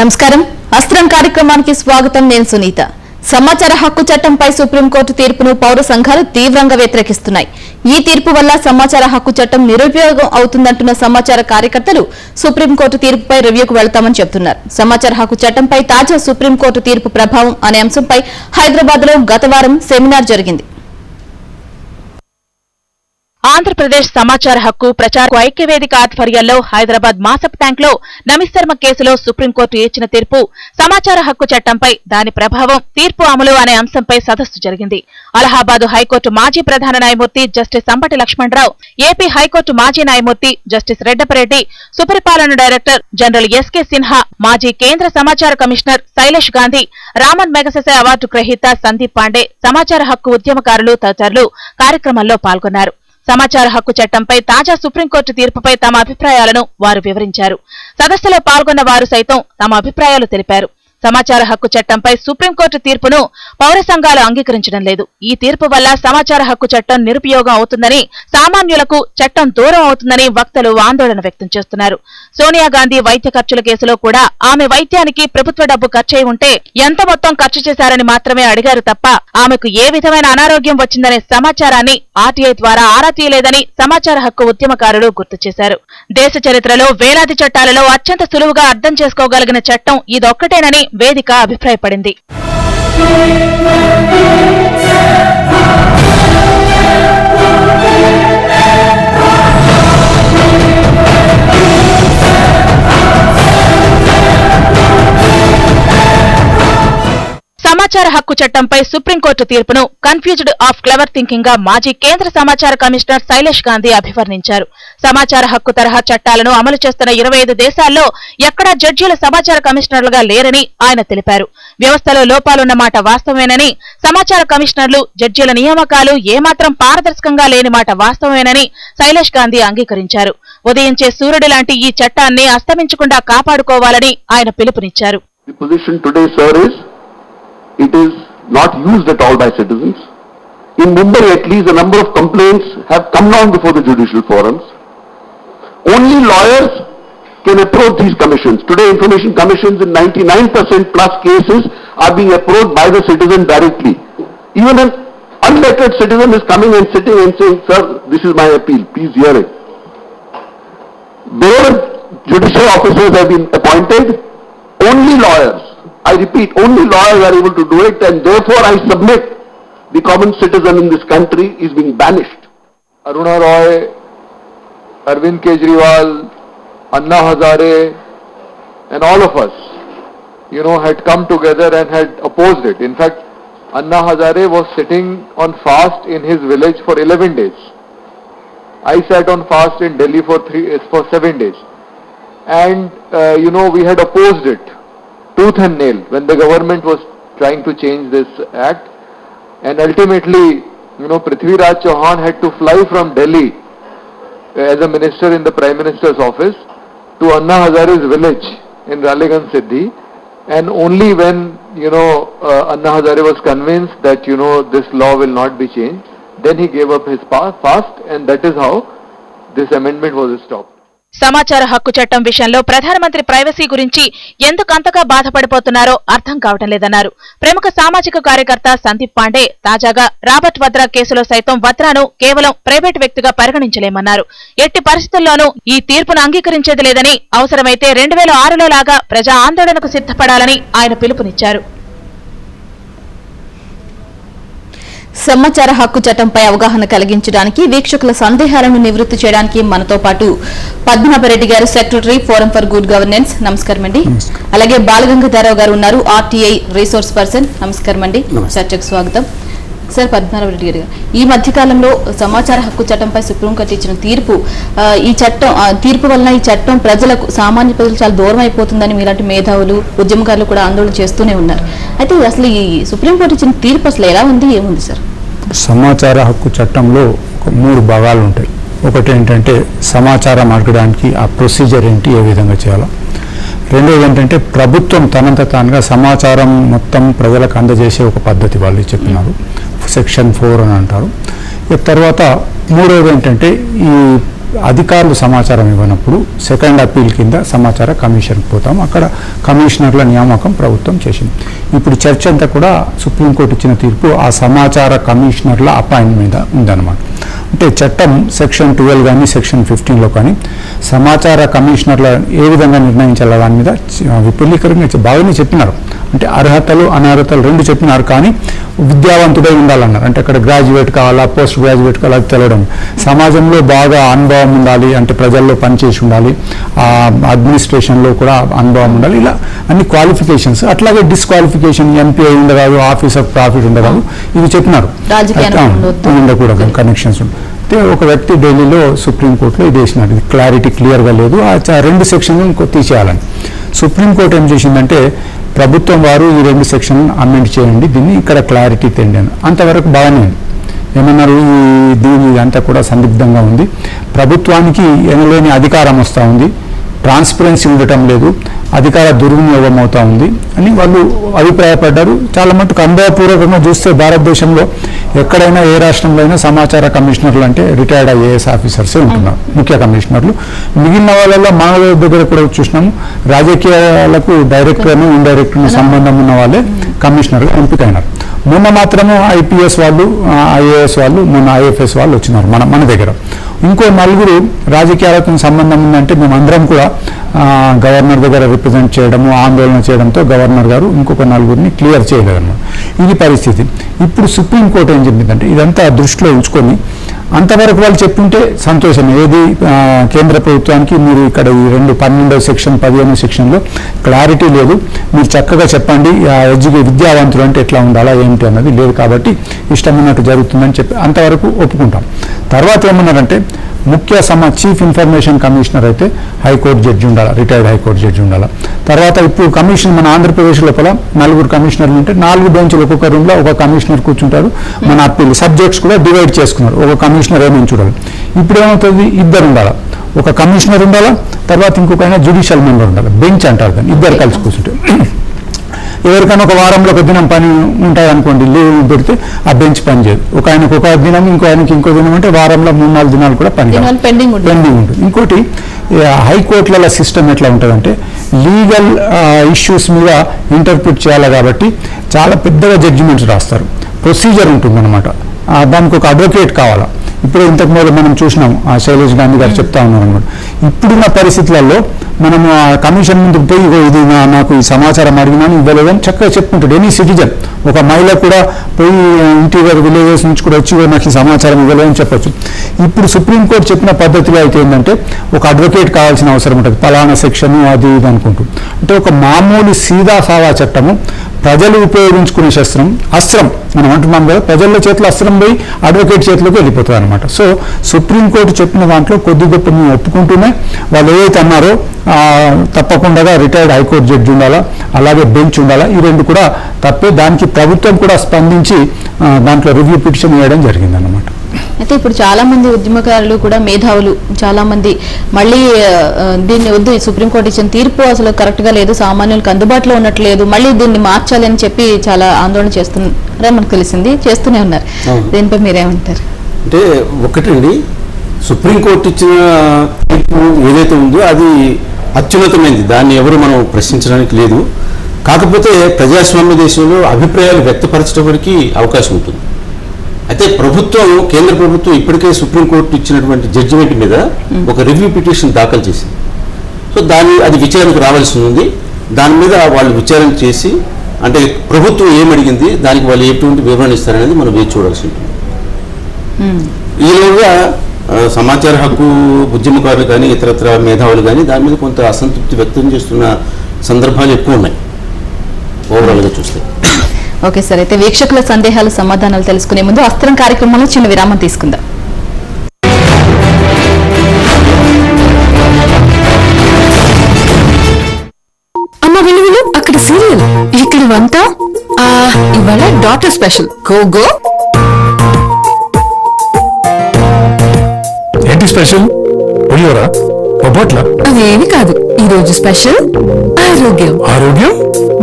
నమస్కారం. అస్త్రం కార్యక్రమానికి స్వాగతం. నేను సునీత. సమాచార హక్కు చట్టంపై సుప్రీంకోర్టు తీర్పును పౌర సంఘాలు తీవ్రంగా వ్యతిరేకిస్తున్నాయి. ఈ తీర్పు వల్ల సమాచార హక్కు చట్టం నిరుపయోగం అవుతుందంటున్న సమాచార కార్యకర్తలు సుప్రీంకోర్టు తీర్పుపై రివ్యూకు వెళ్తామని చెబుతున్నారు. సమాచార హక్కు చట్టంపై తాజా సుప్రీంకోర్టు తీర్పు ప్రభావం అనే అంశంపై హైదరాబాద్ లో గత వారం సెమినార్ జరిగింది. ఆంధ్రప్రదేశ్ సమాచార హక్కు ప్రచార ఐక్యవేదిక ఆధ్వర్యంలో హైదరాబాద్ మాసప్ ట్యాంక్ లో నమిశర్మ కేసులో సుప్రీంకోర్టు ఇచ్చిన తీర్పు, సమాచార హక్కు చట్టంపై దాని ప్రభావం, తీర్పు అమలు అనే అంశంపై సదస్సు జరిగింది. అలహాబాద్ హైకోర్టు మాజీ ప్రధాన న్యాయమూర్తి జస్టిస్ సంపటి లక్ష్మణరావు, ఏపీ హైకోర్టు మాజీ న్యాయమూర్తి జస్టిస్ రెడ్డపరెడ్డి, సుపరిపాలన డైరెక్టర్ జనరల్ ఎస్కే సిన్హా, మాజీ కేంద్ర సమాచార కమిషనర్ శైలేష్ గాంధీ, రామన్ మెగసెసే అవార్డు గ్రహీత సందీప్ పాండే, సమాచార హక్కు ఉద్యమకారులు తదితరులు కార్యక్రమంలో పాల్గొన్నారు. సమాచార హక్కు చట్టంపై తాజా సుప్రీంకోర్టు తీర్పుపై తమ అభిప్రాయాలను వారు వివరించారు. సదస్సులో పాల్గొన్న వారు సైతం తమ అభిప్రాయాలు తెలిపారు. సమాచార హక్కు చట్టంపై సుప్రీంకోర్టు తీర్పును పౌర సంఘాలు అంగీకరించడం లేదు. ఈ తీర్పు వల్ల సమాచార హక్కు చట్టం నిరుపయోగం అవుతుందని, సామాన్యులకు చట్టం దూరం అవుతుందని వక్తలు ఆందోళన వ్యక్తం చేస్తున్నారు. సోనియా గాంధీ వైద్య ఖర్చుల కేసులో కూడా ఆమె వైద్యానికి ప్రభుత్వ డబ్బు ఖర్చయి ఉంటే ఎంత మొత్తం ఖర్చు చేశారని మాత్రమే అడిగారు తప్ప ఆమెకు ఏ విధమైన అనారోగ్యం వచ్చిందనే సమాచారాన్ని ఆర్టీఐ ద్వారా ఆరా తీయలేదని సమాచార హక్కు ఉద్యమకారులు గుర్తు చేశారు. దేశ చరిత్రలో వేలాది చట్టాలలో అత్యంత సులువుగా అర్థం చేసుకోగలిగిన చట్టం ఇదొక్కటేనని వేదిక అభిప్రాయపడింది. సమాచార హక్కు చట్టంపై సుప్రీంకోర్టు తీర్పును కన్ఫ్యూజ్డ్ ఆఫ్ క్లెవర్ థింకింగ్ గా మాజీ కేంద్ర సమాచార కమిషనర్ శైలేష్ గాంధీ అభివర్ణించారు. సమాచార హక్కు తరహా చట్టాలను అమలు చేస్తున్న 25 దేశాల్లో ఎక్కడా జడ్జీల సమాచార కమిషనర్లుగా లేరని ఆయన తెలిపారు. వ్యవస్థలో లోపాలున్న మాట వాస్తవమేనని, సమాచార కమిషనర్లు, జడ్జీల నియామకాలు ఏమాత్రం పారదర్శకంగా లేని మాట వాస్తవమేనని శైలేష్ గాంధీ అంగీకరించారు. ఉదయించే సూర్యుడి లాంటి ఈ చట్టాన్ని అస్తమించకుండా కాపాడుకోవాలని ఆయన పిలుపునిచ్చారు. It is not used at all by citizens. In Mumbai, at least, a number of complaints have come down before the judicial forums. Only lawyers can approach these commissions. Today, information commissions in 99% plus cases are being approached by the citizen directly. Even an unlettered citizen is coming and sitting and saying, "Sir, this is my appeal. Please hear it." Wherever judicial officers have been appointed, only lawyers, I repeat, only lawyers are able to do it, and therefore I submit the common citizen in this country is being banished. Aruna Roy, Arvind Kejriwal, Anna Hazare, and all of us, had come together and had opposed it. In fact, Anna Hazare was sitting on fast in his village for 11 days. I sat on fast in Delhi for 7 days. And, we had opposed it tooth and nail when the government was trying to change this act, and ultimately Prithviraj Chauhan had to fly from Delhi as a minister in the Prime Minister's office to Anna Hazare's village in Ralegan Siddhi, and only when Anna Hazare was convinced that this law will not be changed, then he gave up his fast, and that is how this amendment was stopped. సమాచార హక్కు చట్టం విషయంలో ప్రధానమంత్రి privacy గురించి ఎందుకంతగా బాధపడిపోతున్నారో అర్థం కావటం లేదన్నారు. ప్రముఖ సామాజిక కార్యకర్త సందీప్ పాండే తాజాగా రాబర్ట్ వద్రా కేసులో సైతం వద్రాను కేవలం ప్రైవేటు వ్యక్తిగా పరిగణించలేమన్నారు. ఎట్టి పరిస్థితుల్లోనూ ఈ తీర్పును అంగీకరించేది లేదని, అవసరమైతే 2006లో లాగా ప్రజా ఆందోళనకు సిద్ధపడాలని ఆయన పిలుపునిచ్చారు. సమాచార హక్కు చట్టంపై అవగాహన కలిగించడానికి, వీక్షకుల సందేహాలను నివృత్తి చేయడానికి మనతో పాటు పద్మనాభరెడ్డి గారు, secretary forum for good governance. నమస్కారం అండి. అలాగే బాలగంగాధరరావు గారు ఉన్నారు, ఆర్టీఐ రిసోర్స్ పర్సన్. నమస్కారం అండి. చర్చకు స్వాగతం. సార్, పద్మనాభరెడ్డి గారు, ఈ మధ్యకాలంలో సమాచార హక్కు చట్టంపై సుప్రీంకోర్టు ఇచ్చిన తీర్పు వలన ఈ చట్టం ప్రజలకు, సామాన్య ప్రజలు చాలా దూరం అయిపోతుందని మీలాంటి మేధావులు, ఉద్యమకారులు కూడా ఆందోళన చేస్తూనే ఉన్నారు. అయితే అసలు ఈ సుప్రీంకోర్టు ఇచ్చిన తీర్పు అసలు ఎలా ఉంది, ఏముంది సార్? సమాచార హక్కు చట్టంలో 3 భాగాలు ఉంటాయి. ఒకటి ఏంటంటే సమాచారం అడగడానికి ఆ ప్రొసీజర్ ఏంటి, ఏ విధంగా చేయాలో. రెండోది ఏంటంటే ప్రభుత్వం తనంత తానుగా సమాచారం మొత్తం ప్రజలకు అందజేసే ఒక పద్ధతి వాళ్ళు చెప్పినారు, సెక్షన్ 4 అని అంటారు. తర్వాత మూడోది ఏంటంటే ఈ అధికారులు సమాచారం ఇవ్వనప్పుడు సెకండ్ అప్పీల్ కింద సమాచార కమిషన్కి పోతాం. అక్కడ కమిషనర్ల నియామకం ప్రభుత్వం చేసింది. ఇప్పుడు చర్చ అంతా కూడా సుప్రీంకోర్టు ఇచ్చిన తీర్పు ఆ సమాచార కమిషనర్ల అపాయింట్మెంట్ మీద ఉందన్నమాట. అంటే చట్టం సెక్షన్ 12 కానీ సెక్షన్ 15లో కానీ సమాచార కమిషనర్ల ఏ విధంగా నిర్ణయించాల దాని మీద విపులీకరంగా బాగానే చెప్పినారు. అంటే అర్హతలు అనర్హతలు రెండు చెప్పినారు, కానీ విద్యావంతుడై ఉండాలన్నారు. అంటే అక్కడ గ్రాడ్యుయేట్ కావాలా, పోస్ట్ గ్రాడ్యుయేట్ కావాలా, అది తెలవడం. సమాజంలో బాగా అనుభవం ఉండాలి, అంటే ప్రజల్లో పనిచేసి ఉండాలి, అడ్మినిస్ట్రేషన్లో కూడా అనుభవం ఉండాలి, ఇలా అన్ని క్వాలిఫికేషన్స్. అట్లాగే డిస్క్వాలిఫికేషన్, ఎంపీ ఉండరాదు, ఆఫీస్ ఆఫ్ ప్రాఫిట్ ఉండరాదు, ఇవి చెప్పినారు. ఉండకూడదు, కనెక్షన్స్ ఉండవు. ఒక వ్యక్తి ఢిల్లీలో సుప్రీంకోర్టులో ఇది వేసినాడు, ఇది క్లారిటీ క్లియర్గా లేదు, ఆ రెండు సెక్షన్లు ఇంకో తీసేయాలని. సుప్రీంకోర్టు ఏం చేసిందంటే ప్రభుత్వం వారు ఈ రెండు సెక్షన్ అమెండ్ చేయండి, దీన్ని ఇక్కడ క్లారిటీ తెండి. అంతవరకు బాగానే ఉంది. ఏమన్నారు, దీని అంతా కూడా సందిగ్ధంగా ఉంది, ప్రభుత్వానికి ఎనలేని అధికారం వస్తూ ఉంది, ట్రాన్స్పరెన్సీ ఉండటం లేదు, అధికార దుర్వినియోగం అవుతూ ఉంది అని వాళ్ళు అభిప్రాయపడ్డారు. చాలా మటుకు అనుభవపూర్వకంగా చూస్తే భారతదేశంలో ఎక్కడైనా ఏ రాష్ట్రంలో అయినా సమాచార కమిషనర్లు అంటే రిటైర్డ్ ఐఏఎస్ ఆఫీసర్సే ఉంటున్నారు, ముఖ్య కమిషనర్లు. మిగిలిన వాళ్ళలో మన దగ్గర కూడా చూసినాము, రాజకీయాలకు డైరెక్టర్ను ఇండైరెక్టర్ను సంబంధం ఉన్న వాళ్ళే కమిషనర్గా ఎంపికైనారు. మొన్న మాత్రము ఐపీఎస్ వాళ్ళు, ఐఏఎస్ వాళ్ళు, మొన్న ఐఎఫ్ఎస్ వాళ్ళు వచ్చినారు మన దగ్గర. ఇంకో నలుగురు రాజకీయాలతో సంబంధం ఉందంటే మేమందరం కూడా గవర్నర్ దగ్గర రిప్రజెంట్ చేయడము, ఆందోళన చేయడంతో గవర్నర్ గారు ఇంకొక నలుగురిని క్లియర్ చేయలేదన్నమాట. ఇది పరిస్థితి. ఇప్పుడు సుప్రీంకోర్టు ఏం చెప్పిందంటే ఇదంతా దృష్టిలో ఉంచుకొని అంతవరకు వాళ్ళు చెప్పుంటే సంతోషం. ఏది కేంద్ర ప్రభుత్వానికి మీరు ఇక్కడ ఈ 12వ సెక్షన్ 15వ సెక్షన్లో క్లారిటీ లేదు, మీరు చక్కగా చెప్పండి విద్యావంతులు అంటే ఎట్లా ఉండాలా ఏంటి అన్నది లేదు, కాబట్టి ఇష్టమైనట్టు జరుగుతుందని చెప్పి అంతవరకు ఒప్పుకుంటాం. తర్వాత ఏమన్నారంటే చీఫ్ ఇన్ఫర్మేషన్ కమిషనర్ అయితే హైకోర్టు జడ్జి ఉండాలి, రిటైర్డ్ హైకోర్టు జడ్జి ఉండాలి. తర్వాత ఇప్పుడు కమిషన్ మన ఆంధ్రప్రదేశ్ లోపల 4 కమిషనర్లు ఉంటే 4 బెంచ్లు ఒక్కొక్క రూమ్లో ఒక కమిషనర్ కూర్చుంటారు. మన అప్పీల్ సబ్జెక్ట్స్ కూడా డివైడ్ చేసుకున్నారు, ఒక కమిషనర్ ఏమేమి చూడాలి. ఇప్పుడు ఏమవుతుంది, ఇద్దరు ఉండాలి, ఒక కమిషనర్ ఉండాలా, తర్వాత ఇంకొక ఆయన జ్యుడిషియల్ మెంబర్ ఉండాలి, బెంచ్ అంటారు దాన్ని, ఇద్దరు కలిసి కూర్చుంటే. ఎవరికైనా ఒక వారంలో ఒక దినం పని ఉంటుంది అనుకోండి, లీవ్ పెడితే ఆ బెంచ్ పని చేయదు. ఒక ఆయనకు ఒక దినం, ఇంకో ఆయనకి ఇంకో దినం, అంటే వారంలో 3-4 దినాలు కూడా పెండింగ్ ఉంటుంది. ఇంకోటి హైకోర్టుల సిస్టమ్ ఎట్లా ఉంటుందంటే లీగల్ ఇష్యూస్ మీద ఇంటర్ప్రిట్ చేయాలి కాబట్టి చాలా పెద్దగా జడ్జిమెంట్స్ రాస్తారు, ప్రొసీజర్ ఉంటుందన్నమాట. దానికి ఒక అడ్వకేట్ కావాలా. ఇప్పుడు ఇంతకుముందు మనం చూసినాం, శైలేష్ గాంధీ గారు చెప్తా ఉన్నారు అనమాట. ఇప్పుడున్న పరిస్థితులలో మనము ఆ కమిషన్ ముందుకు పోయి ఇది నాకు ఈ సమాచారం అడిగినాను ఇవ్వలేదని చక్కగా చెప్పుకుంటాడు ఎనీ సిటిజన్. ఒక మహిళ కూడా పోయి ఇంటీరియర్ విలేజెస్ నుంచి కూడా వచ్చి నాకు ఈ సమాచారం ఇవ్వలేదని చెప్పొచ్చు. ఇప్పుడు సుప్రీంకోర్టు చెప్పిన పద్ధతిలో అయితే ఏంటంటే ఒక అడ్వకేట్ కావాల్సిన అవసరం ఉంటుంది, పలానా సెక్షన్ అది ఇది అనుకుంటూ. అంటే ఒక మామూలు సీదా సాదా చట్టము, ప్రజలు ఉపయోగించుకునే అస్త్రం మనం అంటున్నాం కదా, ప్రజల చేతిలో అస్త్రం పోయి అడ్వకేట్ చేతిలోకి వెళ్ళిపోతుంది అనమాట. సో సుప్రీంకోర్టు చెప్పిన దాంట్లో కొద్ది గొప్ప మేము ఒప్పుకుంటూనే వాళ్ళు ఏదైతే అన్నారో తప్పకుండా రిటైర్డ్ హైకోర్టు జడ్జి ఉండాలా, అలాగే బెంచ్ ఉండాలా, ఈ రెండు కూడా తప్పే. దానికి ప్రభుత్వం కూడా స్పందించి దాంట్లో రివ్యూ పిటిషన్ వేయడం జరిగిందన్నమాట. అయితే ఇప్పుడు చాలా మంది ఉద్యమకారులు కూడా మేధావులు చాలా మంది మళ్ళీ దీన్ని వద్దు, సుప్రీంకోర్టు ఇచ్చిన తీర్పు అసలు కరెక్ట్ గా లేదు, సామాన్యులకు అందుబాటులో ఉన్నట్లేదు, మళ్ళీ దీన్ని మార్చాలి అని చెప్పి చాలా ఆందోళన చేస్తున్నారని మనకు తెలిసింది, చేస్తూనే ఉన్నారు. దీనిపై మీరేమంటారు? అంటే ఒకటండి, సుప్రీంకోర్టు ఇచ్చిన తీర్పు ఏదైతే ఉందో అది అత్యున్నతమైనది, దాన్ని ఎవరు మనం ప్రశ్నించడానికి లేదు. కాకపోతే ప్రజాస్వామ్య దేశంలో అభిప్రాయాలు వ్యక్తపరచడానికి అవకాశం ఉంటుంది. అయితే ప్రభుత్వం, కేంద్ర ప్రభుత్వం ఇప్పటికే సుప్రీంకోర్టు ఇచ్చినటువంటి జడ్జిమెంట్ మీద ఒక రివ్యూ పిటిషన్ దాఖలు చేసింది. సో అది విచారణకు రావాల్సి ఉంది. దాని మీద వాళ్ళు విచారణ చేసి, అంటే ప్రభుత్వం ఏమడిగింది, దానికి వాళ్ళు ఎటువంటి వివరణ ఇస్తారనేది మనం వేచి చూడాల్సి ఉంటుంది. ఈలోగా సమాచార హక్కు ఉద్యమకారులు కానీ ఇతరత్ర మేధావులు కానీ దాని మీద కొంత అసంతృప్తి వ్యక్తం చేస్తున్న సందర్భాలు ఎక్కువ ఉన్నాయి ఓవరాల్గా చూస్తే. ఓకే సార్, అయితే వీక్షకుల సందేహాలు సమాధానాలు తెలుసుకునే ముందు అస్త్రం కార్యక్రమంలో చిన్న విరామం తీసుకుందాం. అమ్మ విలువలు అక్కడ సీరియల్, ఇక్కడ వంట, ఇవాళ డాటర్ స్పెషల్. గో ఏంటి స్పెషల్? పులిహోరా, బొబ్బట్ల? అవేమి కాదు, ఈ రోజు స్పెషల్ ఆరోగ్యం. ఆరోగ్యం?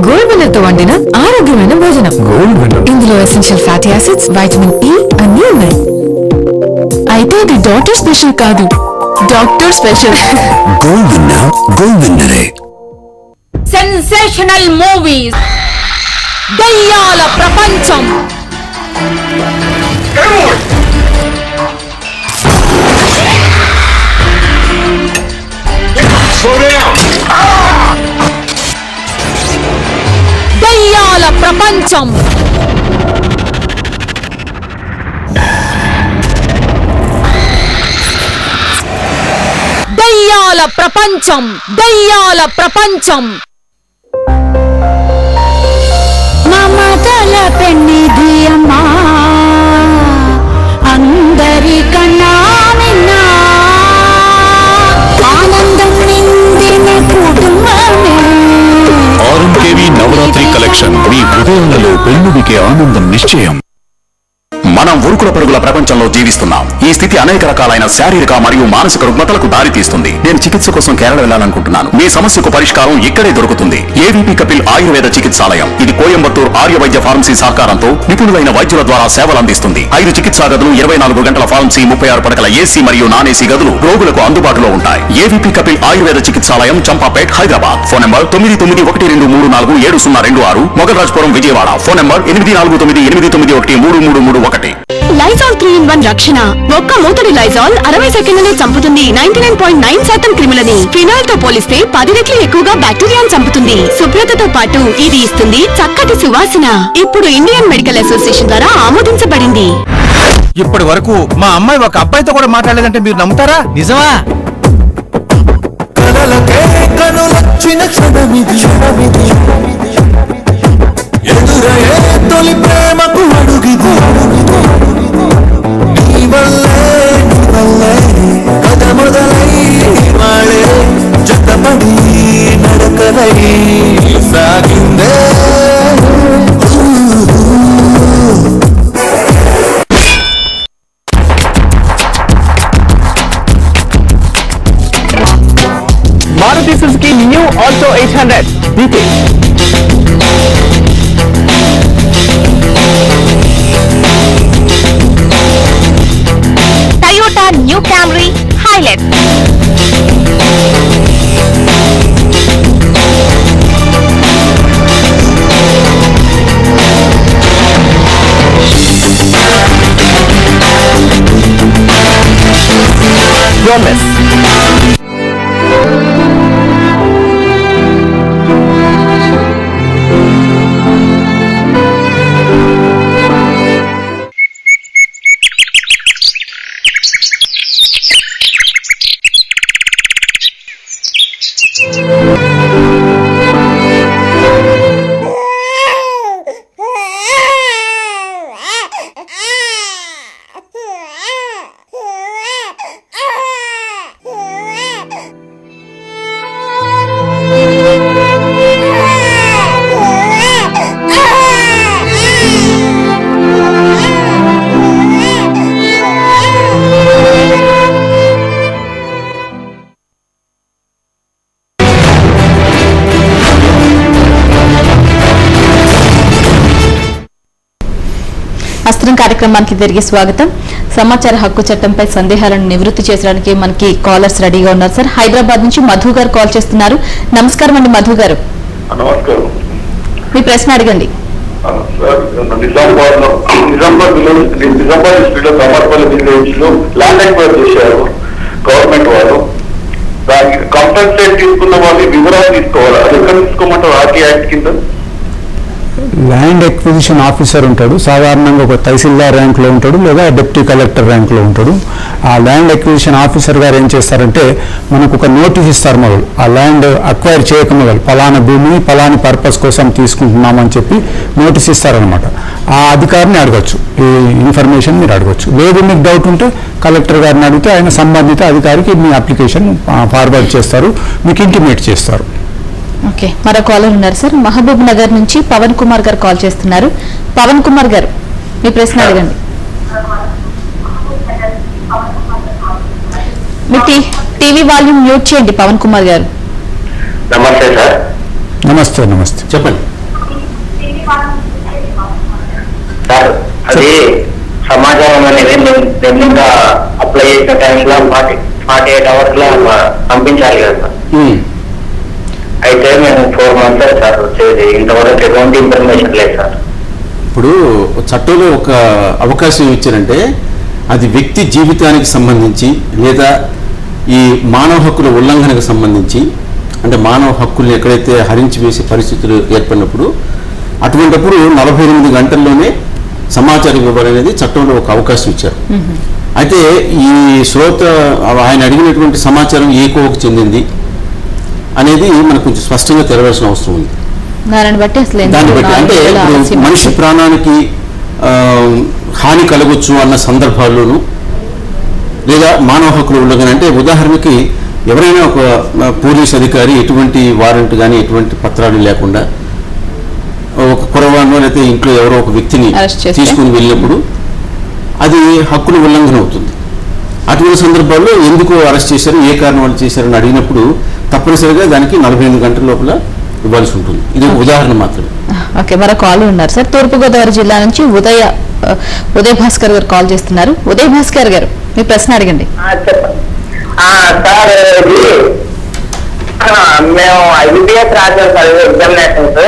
గోల్డ్ విన్నర్ తో వండిన ఆరోగ్యమైన భోజనం. Gold winner? ఇందులో essential fatty acids, vitamin E అన్నీ ఉన్నాయి. అయితే ఇది డాటర్ స్పెషల్ కాదు, డాక్టర్ స్పెషల్. గోల్డ్ విన్నరే. సెన్సేషనల్ మూవీస్, దయ్యాల ప్రపంచం, దయ్యాల ప్రపంచం, దయ్యాల ప్రపంచం, దయ్యాల ప్రపంచం. మమతల పెన్నిధి అమ్మా, అందరికన్నా విన్నా, ఆనందం నిండిన కుటుంబమే. ఆర్ఎంకేవి నవరాత్రి కలెక్షన్ మీ హృదయాలలో పెళ్ళుడికే ఆనందం నిశ్చయం. మనం ఉరుకుల పరుగుల ప్రపంచంలో జీవిస్తున్నాం. ఈ స్థితి అనేక రకాలైన శారీరక మరియు మానసిక రుగ్మతలకు దారి తీస్తుంది. నేను చికిత్స కోసం కేరళ వెళ్లాలనుకుంటున్నాను. మీ సమస్యకు పరిష్కారం ఇక్కడే దొరుకుతుంది. ఏవీపీ కపిల్ ఆయుర్వేద చికిత్సాలయం. ఇది కోయంబత్తూర్ ఆర్య వైద్య ఫార్మసీ సహకారంతో నిపుణులైన వైద్యుల ద్వారా సేవలు అందిస్తుంది. 5 చికిత్సా గదులు, 24 గంటల ఫార్మసీ, 36 పడకల ఏసీ మరియు నాన్ ఏసీ గదులు రోగులకు అందుబాటులో ఉంటాయి. AVP Kapil Ayurveda Chikitsalayam, Champapet, Hyderabad. Phone number 9912347026, Mogalrajpuram, Vijayawada. Phone number 8498913331. Lizol 3-in-1 రక్షణ. ఒక్క మూతడి లైజాల్ 60 సెకండ్లలో చంపుతుంది 99.9% క్రిములని. ఫినాల్ తో పోలిస్తే 10 రెట్లు ఎక్కువగా బ్యాక్టీరియాను చంపుతుంది. శుభ్రతతో పాటు ఇది ఇస్తుంది చక్కటి సువాసన. ఇప్పుడు ఇండియన్ మెడికల్ అసోసియేషన్ ద్వారా ఆమోదించబడింది. ఇప్పటి వరకు మా అమ్మాయి ఒక అబ్బాయితో కూడా మాట్లాడలేదంటే మీరు నమ్ముతారా? నిజమా? తొలి ప్రేమకు అడుగిది నీ వల్లే కథ మొదలై వాడే జతపడి నడకలై సాగిందే. Maruti Suzuki new Alto 800 details. Toyota new Camry highlight. Promise. అస్త్రం కార్యక్రమానికి తిరిగి స్వాగతం. సమాచార హక్కు చట్టంపై సందేహాలను నివృత్తి చేయడానికి మనకి కాలర్స్ రెడీగా ఉన్నారు సార్. హైదరాబాద్ నుంచి మధు గారు కాల్ చేస్తున్నారు. నమస్కారం అండి మధు గారు. నమస్కారం. మీ ప్రశ్న అడగండి. నిజామాబాద్ డిస్ట్రిక్ట్ లో కమర్పల్లి విలేజ్ లో ల్యాండ్ ఎక్వైర్ చేశారు గవర్నమెంట్ వారు. దానికి కంపల్సరీ తీసుకున్న వాళ్ళు వివరాలు తీసుకోవాలి. అది ఎక్కడ తీసుకోమంటారు? ఆర్టీ యాక్ట్ కింద ల్యాండ్ ఎక్విజిషన్ ఆఫీసర్ ఉంటాడు. సాధారణంగా ఒక తహసీల్దార్ ర్యాంక్లో ఉంటాడు లేదా డిప్యూటీ కలెక్టర్ ర్యాంక్లో ఉంటాడు. ఆ ల్యాండ్ ఎక్విజిషన్ ఆఫీసర్ గారు ఏం చేస్తారంటే మనకు ఒక నోటీస్ ఇస్తారు. మొదలు ఆ ల్యాండ్ అక్వైర్ చేయక మొదలు పలానా భూమిని పలాని పర్పస్ కోసం తీసుకుంటున్నామని చెప్పి నోటీస్ ఇస్తారనమాట. ఆ అధికారిని అడగచ్చు, ఈ ఇన్ఫర్మేషన్ మీరు అడగచ్చు. లేదు మీకు డౌట్ ఉంటే కలెక్టర్ గారిని అడిగితే ఆయన సంబంధిత అధికారికి మీ అప్లికేషన్ ఫార్వర్డ్ చేస్తారు, మీకు ఇంటిమేట్ చేస్తారు. ఓకే, మరో కాలర్ ఉన్నారు సార్. మహబూబ్ నగర్ నుంచి పవన్ కుమార్ గారు కాల్ చేస్తున్నారు. పవన్ కుమార్ గారు మీ ప్రశ్న అడగండి. మీ టీవీ వాల్యూమ్ మ్యూట్ చేయండి పవన్ కుమార్ గారు. నమస్తే సార్. నమస్తే. నమస్తే, చెప్పండి సార్. అది సమాచారం అనేది మేము అప్లై చేసిన టైంలో 48 hours లో పంపించాలి కదా సార్. అయితే మేము 4 months సార్ వచ్చేది, ఇంతవరకు ఎటువంటి ఇన్ఫర్మేషన్ లేదు సార్. ఇప్పుడు చట్టంలో ఒక అవకాశం ఇచ్చారంటే అది వ్యక్తి జీవితానికి సంబంధించి లేదా ఈ మానవ హక్కుల ఉల్లంఘనకు సంబంధించి, అంటే మానవ హక్కుల్ని ఎక్కడైతే హరించి వేసే పరిస్థితులు ఏర్పడినప్పుడు అటువంటిప్పుడు 48 గంటల్లోనే సమాచారం ఇవ్వాలనేది చట్టంలో ఒక అవకాశం ఇచ్చారు. అయితే ఈ శ్రోత ఆయన అడిగినటువంటి సమాచారం ఏ కోవకు చెందింది అనేది మనకు కొంచెం స్పష్టంగా తెలవాల్సిన అవసరం ఉంది. దాన్ని బట్టి అసలు దాన్ని బట్టి అంటే ఇప్పుడు మనిషి ప్రాణానికి హాని కలగొచ్చు అన్న సందర్భాల్లోనూ లేదా మానవ హక్కుల ఉల్లంఘన అంటే ఉదాహరణకి ఎవరైనా ఒక పోలీస్ అధికారి ఎటువంటి వారెంట్ కానీ ఎటువంటి పత్రాలు లేకుండా ఒక కురవాణో లేకపోతే ఇంట్లో ఎవరో ఒక వ్యక్తిని తీసుకుని వెళ్ళినప్పుడు అది హక్కుల ఉల్లంఘన అవుతుంది. అటువంటి సందర్భాల్లో ఎందుకు అరెస్ట్ చేశారు, ఏ కారణం వాళ్ళు చేశారని అడిగినప్పుడు తప్పనిసరిగా దానికి 48 గంటల లోపల ఇవ్వాల్సి ఉంటుంది. ఇది ఒక ఉదాహరణ మాత్రమే. ఓకే, మరో కాల్ ఉన్నారు సార్. తూర్పుగోదావరి జిల్లా నుంచి ఉదయ్ భాస్కర్ గారు కాల్ చేస్తున్నారు. ఉదయ్ భాస్కర్ గారు, మీ ప్రశ్న అడగండి. సార్ మేము IBPS రాసాం సార్ ఎగ్జామినేషన్స్.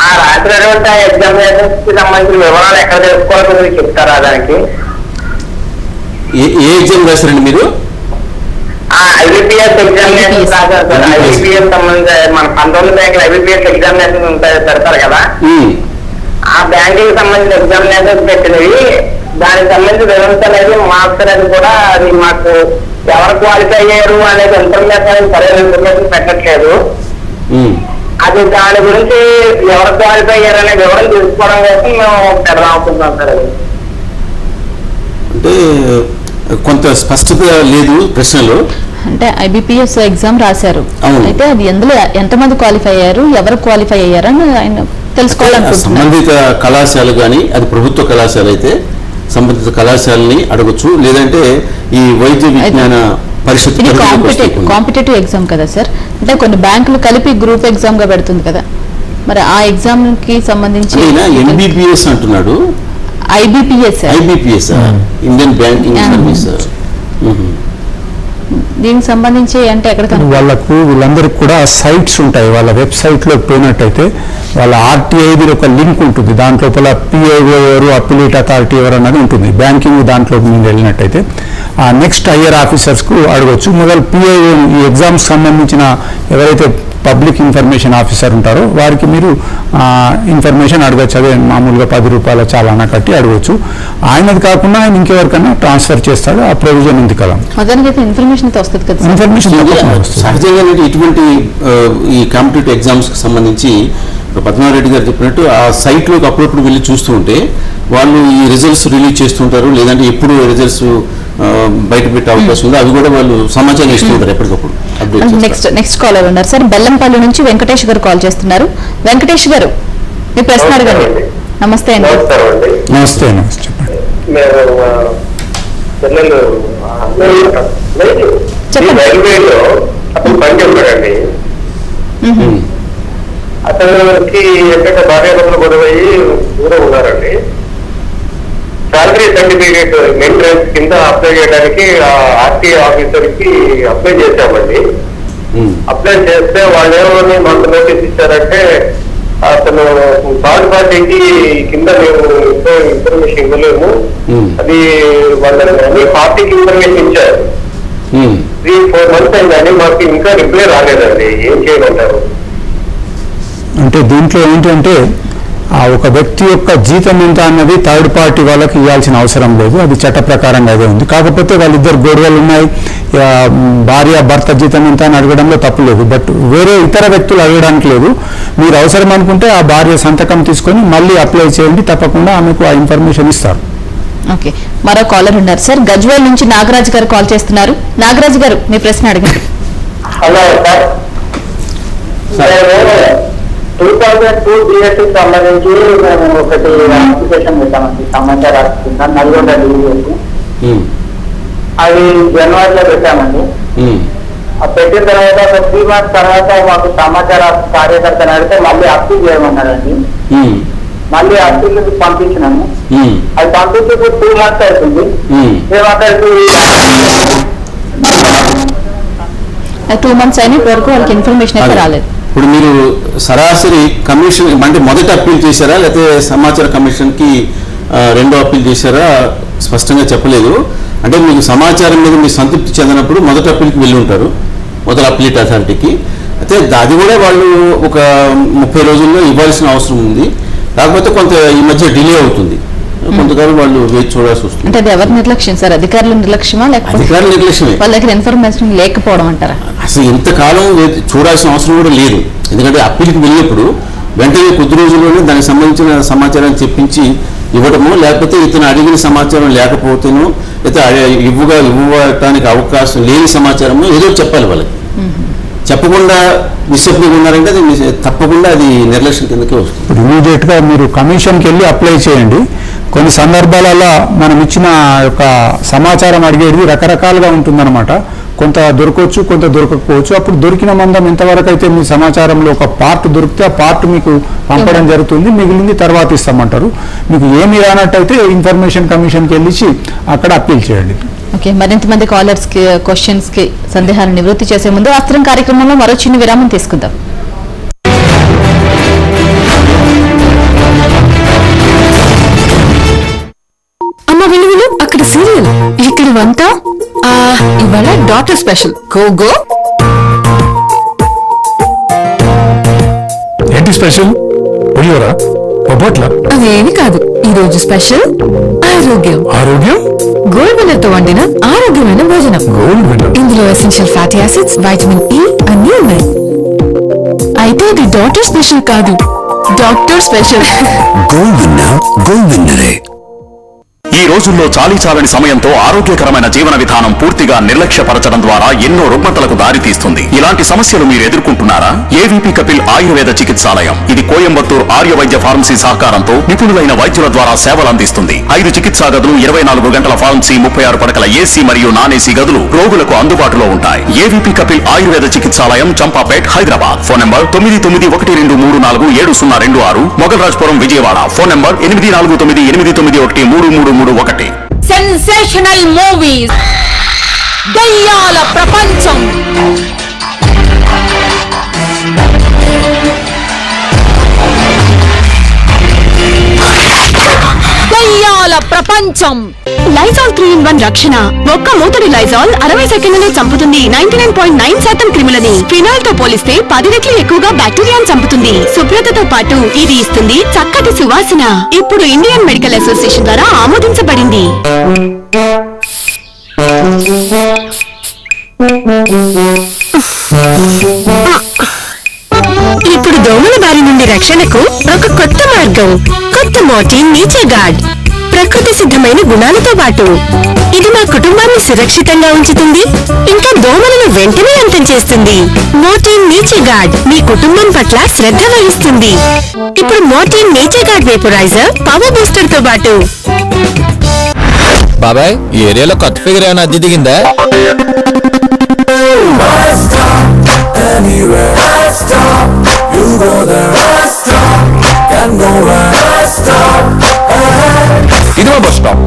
ఆ రాసినటువంటి ఎగ్జామినేషన్స్ కి సంబంధించిన వివరాలు ఎక్కడ తెలుసుకోవాలో మీరు చెప్తారా? దానికి ఏ ఎగ్జామ్ రాశారండి మీరు? IBPS ఎగ్జామినేషన్ రాశారు సార్. IBPS సంబంధించి మన 19 బ్యాంకులు IBPS ఎగ్జామినేషన్ ఉంటాయి పెడతారు కదా, ఆ బ్యాంకుకి సంబంధించిన ఎగ్జామినేషన్ పెట్టినవి. దానికి సంబంధించి వివరించి అనేది మార్క్స్ అనేది కూడా అది మాకు ఎవరు క్వాలిఫై అయ్యారు అనేది ఇన్ఫర్మేషన్, సరైన ఇన్ఫర్మేషన్ పెట్టట్లేదు. అది దాని గురించి ఎవరు క్వాలిఫై అయ్యారు అనే వివరం తెలుసుకోవడం కోసం మేము పెడదాం అనుకుంటున్నాం సార్. అది అంటే కొంత స్పష్టత లేదు ప్రశ్నలో. అంటే IBPS ఎగ్జామ్ రాశారు, అయితే అది ఎందులో ఎంతమంది క్వాలిఫై అయ్యారు, ఎవరు క్వాలిఫై అయ్యారు అని ఆయన తెలుసుకోవాలనుకుంటున్నారు. సంబంధిత కళాశాల కానీ అది ప్రభుత్వ కళాశాల అయితే సంబంధిత కళాశాలని అడగొచ్చు, లేదంటే ఈ వైద్య విజ్ఞాన పరిషత్. ఇది కాంపిటేటివ్ ఎగ్జామ్ కదా సార్, అంటే కొన్ని బ్యాంకులు కలిపి గ్రూప్ ఎగ్జామ్ గా పెడుతుంది కదా, మరి ఆ ఎగ్జామ్ కి సంబంధించి MBBS అంటున్నాడు. IBPS Indian banking service. దీనికి సంబంధించి అంటే ఎక్కడ వాళ్ళకు వీళ్ళందరికీ కూడా సైట్స్ ఉంటాయి. వాళ్ళ వెబ్సైట్లో పోయినట్టయితే వాళ్ళ RTI ఒక లింక్ ఉంటుంది, దాంట్లో PIO ఎవరు, అప్పిలేట్ అథారిటీ ఎవరు అన్నది ఉంటుంది. బ్యాంకింగ్ దాంట్లో మీరు వెళ్ళినట్టయితే ఆ నెక్స్ట్ హయ్యర్ ఆఫీసర్స్కు అడగొచ్చు. మొదలు PIO ఈ ఎగ్జామ్స్ సంబంధించిన ఎవరైతే పబ్లిక్ ఇన్ఫర్మేషన్ ఆఫీసర్ ఉంటారో వారికి మీరు ఇన్ఫర్మేషన్ అడగచ్చు. అదే మామూలుగా 10 రూపాయల చాలానా కట్టి అడగచ్చు. ఆయనది కాకుండా ఆయన ఇంకెవరికైనా ట్రాన్స్ఫర్ చేస్తాడు, ఆ ప్రొవిజన్ ఉంది కదా. ఇన్ఫర్మేషన్ వస్తుంది కదా. ఇన్ఫర్మేషన్ సహజంగా ఇటువంటి ఈ కాంపిటేటివ్ ఎగ్జామ్స్ కి సంబంధించి పద్మారెడ్డి గారు చెప్పినట్టు ఆ సైట్లోకి అప్పుడప్పుడు వెళ్ళి చూస్తూ ఉంటే వాళ్ళు ఈ రిజల్ట్స్ రిలీజ్ చేస్తుంటారు, లేదంటే ఎప్పుడు రిజల్ట్స్ బయట పెట్టే అవకాశం ఉంది, అవి కూడా వాళ్ళు సమాచారం ఇస్తుంటారు ఎప్పటికప్పుడు. నెక్స్ట్ కాలర్ ఉన్నారు సార్, బెల్లంపల్లి నుంచి వెంకటేష్ గారు కాల్ చేస్తున్నారు. వెంకటేష్ గారు, మీ ప్రశ్న అడగండి. నమస్తే అండి. నమస్తే. అతనికి ఎక్కడ భార్యాభర్తలు గొడవయ్యి దూరం ఉన్నారండి. శాలరీ సర్టిఫికేట్ మెయింటెనెన్స్ కింద అప్లై చేయడానికి RTI ఆఫీసర్ కి అప్లై చేశామండి. అప్లై చేస్తే వాళ్ళు ఏమని మాకు నోటీస్ ఇచ్చారంటే అతను థర్డ్ పార్టీకి కింద మేము ఇన్ఫర్మేషన్ ఇవ్వలేము, అది వాళ్ళని పార్టీకి ఇన్ఫర్మేషన్ ఇచ్చారు. 3-4 months అయిందండి, మాకు ఇంకా రిప్లై రాలేదండి. ఏం చేయమంటారు? అంటే దీంట్లో ఏంటంటే ఒక వ్యక్తి యొక్క జీతం ఎంత అన్నది థర్డ్ పార్టీ వాళ్ళకి ఇవ్వాల్సిన అవసరం లేదు, అది చట్ట ప్రకారంగా అదే ఉంది. కాకపోతే వాళ్ళిద్దరు గొడవలు ఉన్నాయి, భార్య భర్త జీతం ఎంత అని అడగడంలో తప్పు లేదు, బట్ వేరే ఇతర వ్యక్తులు అడగడానికి లేదు. మీరు అవసరం అనుకుంటే ఆ భార్య సంతకం తీసుకొని మళ్ళీ అప్లై చేయండి, తప్పకుండా ఆమెకు ఆ ఇన్ఫర్మేషన్ ఇస్తారు. ఓకే, మరో కాలర్ ఉన్నారు సార్, గజ్వేల్ నుంచి నాగరాజ్ గారు కాల్ చేస్తున్నారు. నాగరాజ్ గారు, మీ ప్రశ్న అడగండి. హలో సార్, 2002 DSC సంబంధించి మేము ఒకటి అప్లికేషన్ పెట్టామండి, సమాచార కింద నల్గొండ డివిజన్. అది జనవరిలో పెట్టామండి. పెట్టిన తర్వాత ఒక 3 months తర్వాత మాకు సమాచార కార్యకర్తను అడిగితే మళ్ళీ అప్పీల్ చేయమన్నారండి. మళ్ళీ అప్పీల్ పంపించినాము. అది పంపించి 2 months అవుతుంది. మేము అక్కడికి 2 months అయిన వరకు వాళ్ళకి ఇన్ఫర్మేషన్ అయితే రాలేదు. ఇప్పుడు మీరు సరాసరి కమిషన్ అంటే మొదట అప్పీల్ చేశారా లేకపోతే సమాచార కమిషన్కి రెండో అప్పీల్ చేశారా స్పష్టంగా చెప్పలేదు. అంటే మీకు సమాచారం మీద మీరు సంతృప్తి చెందినప్పుడు మొదటి అప్పీల్కి వెళ్ళి ఉంటారు, మొదటి అప్పీలేట్ అథారిటీకి. అయితే అది కూడా వాళ్ళు ఒక 30 రోజుల్లో ఇవ్వాల్సిన అవసరం ఉంది. కాకపోతే కొంత ఈ మధ్య డిలే అవుతుంది, కొంతకాలం వాళ్ళు వేచి చూడాల్సి వస్తుంది. అంటే అది ఎవరి నిర్లక్ష్యం సార్? అధికారుల నిర్లక్ష్యమా లేకపోతే అధికారుల నిర్లక్ష్యమే? వాళ్ళ దగ్గర ఇన్ఫర్మేషన్ లేకపోవడం అంటారా? అసలు ఇంతకాలం చూడాల్సిన అవసరం కూడా లేదు. ఎందుకంటే అప్పీల్కి వెళ్ళినప్పుడు వెంటనే కొద్ది రోజుల్లోనే దానికి సంబంధించిన సమాచారాన్ని చెప్పించి ఇవ్వడము, లేకపోతే ఇతను అడిగిన సమాచారం లేకపోతేనో లేకపోతే ఇవ్వటానికి అవకాశం లేని సమాచారము ఏదో చెప్పాలి వాళ్ళకి. చెప్పకుండా నిశ్శబ్దంగా ఉన్నారంటే అది తప్పకుండా అది నిర్లక్ష్యం కిందకే వస్తుంది. ఇప్పుడు ఇమీడియట్గా మీరు కమిషన్కి వెళ్ళి అప్లై చేయండి. కొన్ని సందర్భాలలో మనం ఇచ్చిన యొక్క సమాచారం అడిగేది రకరకాలుగా ఉంటుందన్నమాట. కొంత దొరకవచ్చు, కొంత దొరకకపోవచ్చు. అప్పుడు దొరికిన మందం ఎంతవరకు అయితే మీ సమాచారంలో ఒక పార్ట్ దొరికితే ఆ పార్ట్ మీకు పంపడం జరుగుతుంది, మిగిలింది తర్వాత ఇస్తామంటారు. మీకు ఏమి రానట్టయితే ఇన్ఫర్మేషన్ కమిషన్కి వెళ్ళి అక్కడ అప్పీల్ చేయండి. ఓకే, మరింత మంది కాలర్స్ కి క్వశ్చన్స్ కి సందేహాలను నివృత్తి చేసే ముందు అస్త్రం కార్యక్రమంలో మరో చిన్న విరామం తీసుకుందాం. అమ్మ విలువలు అక్కడ సీరియల్, ఇక్కడ వంట. ఇవాళ డాటర్ స్పెషల్ గో. ఏంటి స్పెషల్? పులిహోర, బొబ్బట్ల? అదేమి కాదు, ఈ రోజు స్పెషల్ ఆరోగ్యం. ఆరోగ్యం? గోల్డ్ విన్నర్ తో వండిన ఆరోగ్యమైన భోజనం. Gold winner? ఇందులో essential fatty acids, vitamin E అన్నీ ఉన్నాయి. అయితే ఇది డాటర్ స్పెషల్ కాదు, doctor special. Gold winner, gold విన్నరే. ఈ రోజుల్లో చాలని సమయంతో ఆరోగ్యకరమైన జీవన విధానం పూర్తిగా నిర్లక్ష్యపరచడం ద్వారా ఎన్నో రుగ్మతలకు దారితీస్తుంది. ఇలాంటి సమస్యలు మీరు ఎదుర్కొంటున్నారా? ఏవీపీ కపిల్ ఆయుర్వేద చికిత్సాలయం. ఇది కోయంబత్తూర్ ఆర్య వైద్య ఫార్మసీ సహకారంతో నిపుణులైన వైద్యుల ద్వారా సేవలు అందిస్తుంది. 5 చికిత్సా గదులు, 24 గంటల ఫార్మసీ, 36 పడకల ఏసీ మరియు నాన్ ఏసీ గదులు రోగులకు అందుబాటులో ఉంటాయి. AVP Kapil Ayurveda Chikitsalayam, Champapet, Hyderabad. Phone number 99123426, Mogalrajpuram, Vijayawada. Phone number 8498913331. Sensational movies, దయ్యాల ప్రపంచం. దయ్యాల ప్రపంచం. లైజాల్ 3-in-1 రక్షణ. ఒక్క మూతడి లైజాల్ 60 సెకండ్లలో చంపుతుంది 99.9% క్రిములని. ఫినాల్ తో పోలిస్తే 10 రెట్లు ఎక్కువగా బ్యాక్టీరియాను చంపుతుంది. శుభ్రతతో పాటు ఇది ఇస్తుంది చక్కటి సువాసన. ఇప్పుడు ఇండియన్ మెడికల్ అసోసియేషన్ ద్వారా ఆమోదించబడింది. ఇప్పుడు దోమల బారి నుండి రక్షణకు ఒక కొత్త మార్గం. కొత్త మోర్టీన్ నేచర్ గార్డ్. ప్రకృతి సిద్ధమైన గుణాలతో పాటు ఇది మా కుటుంబాన్ని సురక్షితంగా ఉంచుతుంది, ఇంకా దోమలను వెంటనే అంతం చేస్తుంది. మోర్టీన్ నేచర్ గార్డ్ మీ కుటుంబం పట్ల శ్రద్ధ వహిస్తుంది. ఇప్పుడు Mortein nature guard vaporiser power booster తో పాటు. బాబాయ్, ఈ ఏరియాలో కొత్త ఫిగర్ ఏమైనా అద్దె దిగిందా? ఇదిగో bus stop,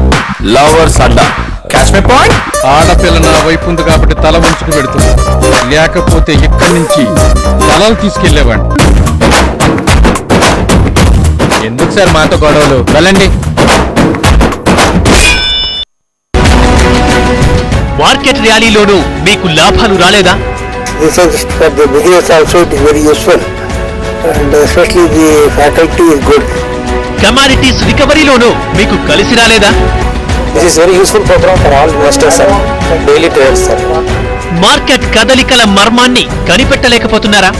lovers Adda. Cash my point. ఆడపిల్ల నా వైపు ఉంది కాబట్టి తల వంచుకు పెడుతుంది, లేకపోతే ఇక్కడి నుంచి తలలు తీసుకెళ్లేవాడిని. ఎందుకు సార్ మాతో గొడవలు? వెళ్ళండి. మార్కెట్ ర్యాలీలోనూ మీకు లాభాలు రాలేదా? కమాడిటీస్ రికవరీలోనూ మీకు కలిసి రాలేదా? మార్కెట్ కదలికల మర్మాన్ని కనిపెట్టలేకపోతున్నారా?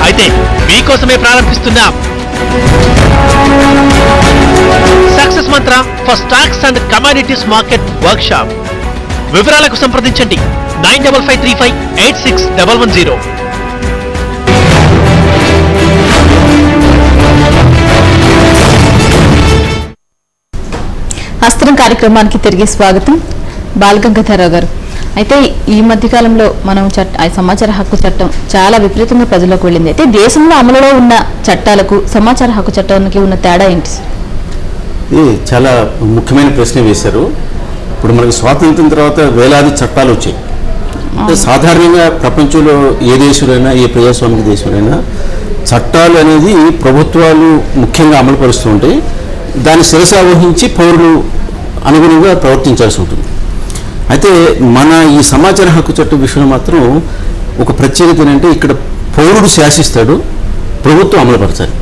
అయితే మీకోసమే ప్రారంభిస్తున్నాం success Mantra for stocks and commodities market work shop. వివరాలకు సంప్రదించండి 9553586110. అస్త్రం కార్యక్రమానికి తిరిగి స్వాగతం. బాలగంగాధరరావు గారు, అయితే ఈ మధ్య కాలంలో మనం సమాచార హక్కు చట్టం చాలా విపరీతంగా ప్రజల్లోకి వెళ్ళింది. అయితే దేశంలో అమలులో ఉన్న చట్టాలకు సమాచార హక్కు చట్టానికి ఉన్న తేడా ఏంటి? ఇది చాలా ముఖ్యమైన ప్రశ్న వేశారు. ఇప్పుడు మనకి స్వాతంత్రం తర్వాత వేలాది చట్టాలు వచ్చాయి. అంటే సాధారణంగా ప్రపంచంలో ఏ దేశంలోనైనా ఏ ప్రజాస్వామిక దేశంలోనైనా చట్టాలు అనేది ప్రభుత్వాలు ముఖ్యంగా అమలు పరుస్తూ ఉంటాయి. దాన్ని శిరసావహించి పౌరులు అనుగుణంగా ప్రవర్తించాల్సి ఉంటుంది. అయితే మన ఈ సమాచార హక్కు చట్టం విషయంలో మాత్రం ఒక ప్రత్యేకత ఏంటంటే ఇక్కడ పౌరుడు శాసిస్తాడు, ప్రభుత్వం అమలుపరచాలి.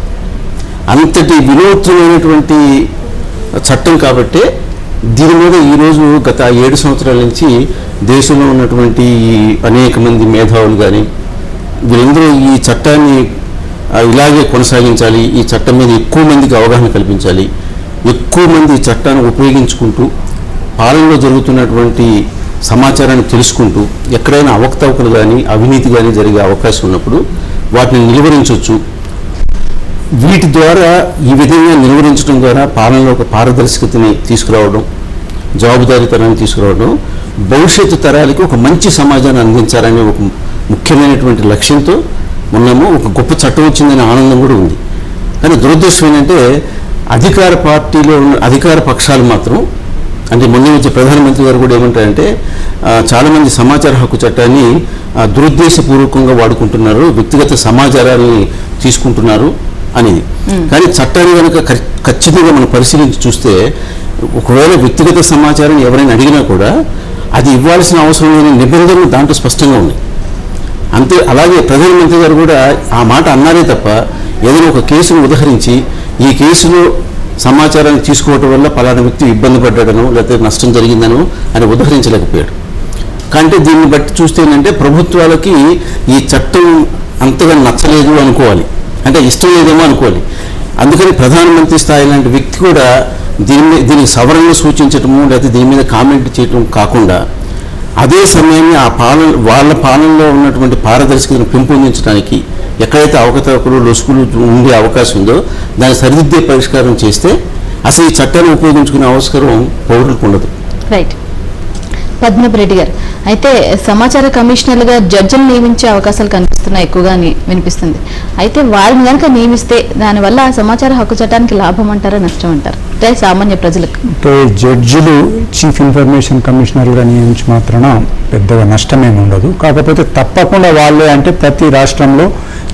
అంతటి వినూత్నమైనటువంటి చట్టం కాబట్టి దీని మీద ఈరోజు గత 7 సంవత్సరాల నుంచి దేశంలో ఉన్నటువంటి అనేక మంది మేధావులు కానీ వీళ్ళందరూ ఈ చట్టాన్ని ఇలాగే కొనసాగించాలి, ఈ చట్టం మీద ఎక్కువ మందికి అవగాహన కల్పించాలి, ఎక్కువ మంది ఈ చట్టాన్ని ఉపయోగించుకుంటూ పాలనలో జరుగుతున్నటువంటి సమాచారాన్ని తెలుసుకుంటూ ఎక్కడైనా అవకతవకలు కానీ అవినీతి కానీ జరిగే అవకాశం ఉన్నప్పుడు వాటిని నిలువరించవచ్చు. వీటి ద్వారా ఈ విధంగా నిలువరించడం ద్వారా పాలనలో ఒక పారదర్శకతని తీసుకురావడం, జవాబుదారీతనాన్ని తీసుకురావడం, భవిష్యత్తు తరాలకి ఒక మంచి సమాజాన్ని అందించాలనే ఒక ముఖ్యమైనటువంటి లక్ష్యంతో మొన్నము ఒక గొప్ప చట్టం వచ్చిందనే ఆనందం కూడా ఉంది. కానీ దురదృష్టం ఏంటంటే అధికార పార్టీలో ఉన్న అధికార పక్షాలు మాత్రం, అంటే మొన్న వచ్చే ప్రధానమంత్రి గారు కూడా ఏమంటారంటే చాలామంది సమాచార హక్కు చట్టాన్ని దురుద్దేశపూర్వకంగా వాడుకుంటున్నారు, వ్యక్తిగత సమాచారాన్ని తీసుకుంటున్నారు అనేది. కానీ చట్టాన్ని కనుక ఖచ్చితంగా మనం పరిశీలించి చూస్తే ఒకవేళ వ్యక్తిగత సమాచారం ఎవరైనా అడిగినా కూడా అది ఇవ్వాల్సిన అవసరం లేని నిబంధనలు దాంట్లో స్పష్టంగా ఉన్నాయి. అంతే అలాగే ప్రధానమంత్రి గారు కూడా ఆ మాట అన్నారే తప్ప ఏదైనా ఒక కేసును ఉదహరించి ఈ కేసులో సమాచారాన్ని తీసుకోవటం వల్ల పలానా వ్యక్తి ఇబ్బంది పడ్డాడనో లేకపోతే నష్టం జరిగిందనో అని ఉదహరించలేకపోయాడు. కంటే దీన్ని బట్టి చూస్తే ఏంటంటే ప్రభుత్వాలకి ఈ చట్టం అంతగా నచ్చలేదు అనుకోవాలి, అంటే ఇష్టం లేదేమో అనుకోవాలి. అందుకని ప్రధానమంత్రి స్థాయి లాంటి వ్యక్తి కూడా దీనికి సవరణలు సూచించటము లేకపోతే దీని మీద కామెంట్ చేయటం కాకుండా అదే సమయాన్ని వాళ్ళ పాలనలో ఉన్నటువంటి పారదర్శకతను పెంపొందించడానికి ఎక్కడైతే అవకతవకలు లొసుకులు ఉండే అవకాశం ఉందో దాన్ని సరిదిద్దే పరిష్కారం చేస్తే అసలు ఈ చట్టాన్ని ఉపయోగించుకునే అవసరం పౌరులకు ఉండదు. రైట్. పద్మనాభరెడ్డి గారు, అయితే సమాచార కమిషనర్లుగా జడ్జిలు నియమించే అవకాశాలు కనిపిస్తున్నాయి, ఎక్కువగా వినిపిస్తుంది. అయితే వారిని కనుక నియమిస్తే దానివల్ల సమాచార హక్కు చట్టానికి లాభం అంటారా నష్టం అంటారు అంటే సామాన్య ప్రజలకు? అంటే జడ్జిలు చీఫ్ ఇన్ఫర్మేషన్ కమిషనర్గా నియమించి మాత్రాన పెద్దగా నష్టమేమి ఉండదు. కాకపోతే తప్పకుండా వాళ్ళే, అంటే ప్రతి రాష్ట్రంలో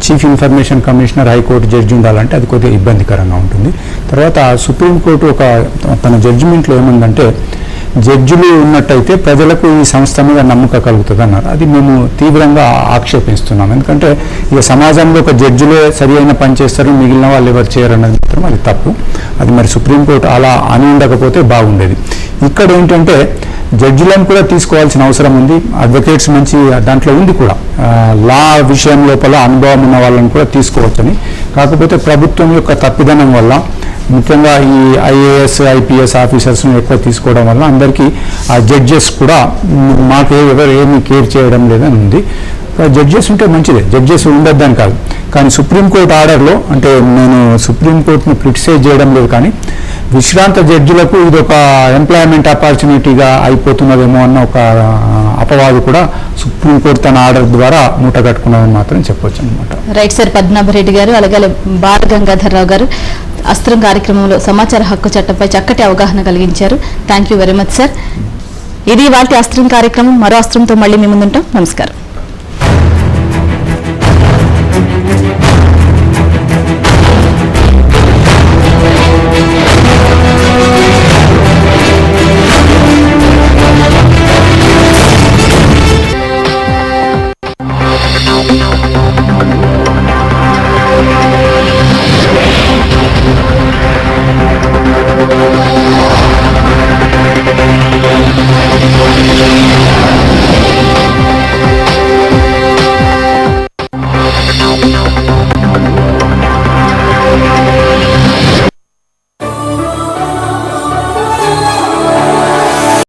chief information commissioner high court judge ఉండాలంటే అది కొద్దిగా ఇబ్బందికరంగా ఉంటుంది. తర్వాత సుప్రీంకోర్టు తన జడ్జిమెంట్లో ఏముందంటే జడ్జిలు ఉన్నట్టయితే ప్రజలకు ఈ సంస్థ మీద నమ్మకం కలుగుతుంది అన్నారు. అది మేము తీవ్రంగా ఆక్షేపిస్తున్నాం. ఎందుకంటే ఇక సమాజంలో ఒక జడ్జిలే సరి అయిన పని చేస్తారు, మిగిలిన వాళ్ళు ఎవరు చేయరన్నది మాత్రం అది తప్పు. అది మరి సుప్రీంకోర్టు అలా అని ఉండకపోతే బాగుండేది. ఇక్కడ ఏంటంటే జడ్జిలను కూడా తీసుకోవాల్సిన అవసరం ఉంది. అడ్వకేట్స్ మంచి దాంట్లో ఉంది కూడా, లా విషయం లోపల అనుభవం ఉన్న వాళ్ళని కూడా తీసుకోవచ్చని. కాకపోతే ప్రభుత్వం యొక్క తప్పిదనం వల్ల ముఖ్యంగా ఈ ఐఏఎస్ ఐపీఎస్ ఆఫీసర్స్ని ఎక్కువ తీసుకోవడం వల్ల అందరికీ ఆ జడ్జెస్ కూడా ఎవరు ఏమీ కేర్ చేయడం లేదని ఉంది. జడ్జెస్ ఉంటే మంచిదే, జడ్జెస్ ఉండొద్దని కాదు. కానీ సుప్రీంకోర్టు ఆర్డర్లో, అంటే నేను సుప్రీంకోర్టుని క్రిటిసైజ్ చేయడం లేదు, కానీ విశ్రాంత జడ్జిలకు ఇది ఒక ఎంప్లాయ్మెంట్ ఆపర్చునిటీగా అయిపోతున్నదేమో అన్న ఒక అపవాదు కూడా సుప్రీంకోర్టు తన ఆర్డర్ ద్వారా మూట కట్టుకున్నదని మాత్రం చెప్పొచ్చు అనమాట. Right sir. పద్మనాభరెడ్డి గారు, అలాగే బాల గంగాధర్రావు గారు అస్త్రం కార్యక్రమంలో సమాచార హక్కు చట్టంపై చక్కటి అవగాహన కలిగించారు. Thank you very much sir. ఇది వాటి అస్త్రం కార్యక్రమం. మరో అస్త్రంతో మళ్ళీ మీ ముందుంటాం. నమస్కారం.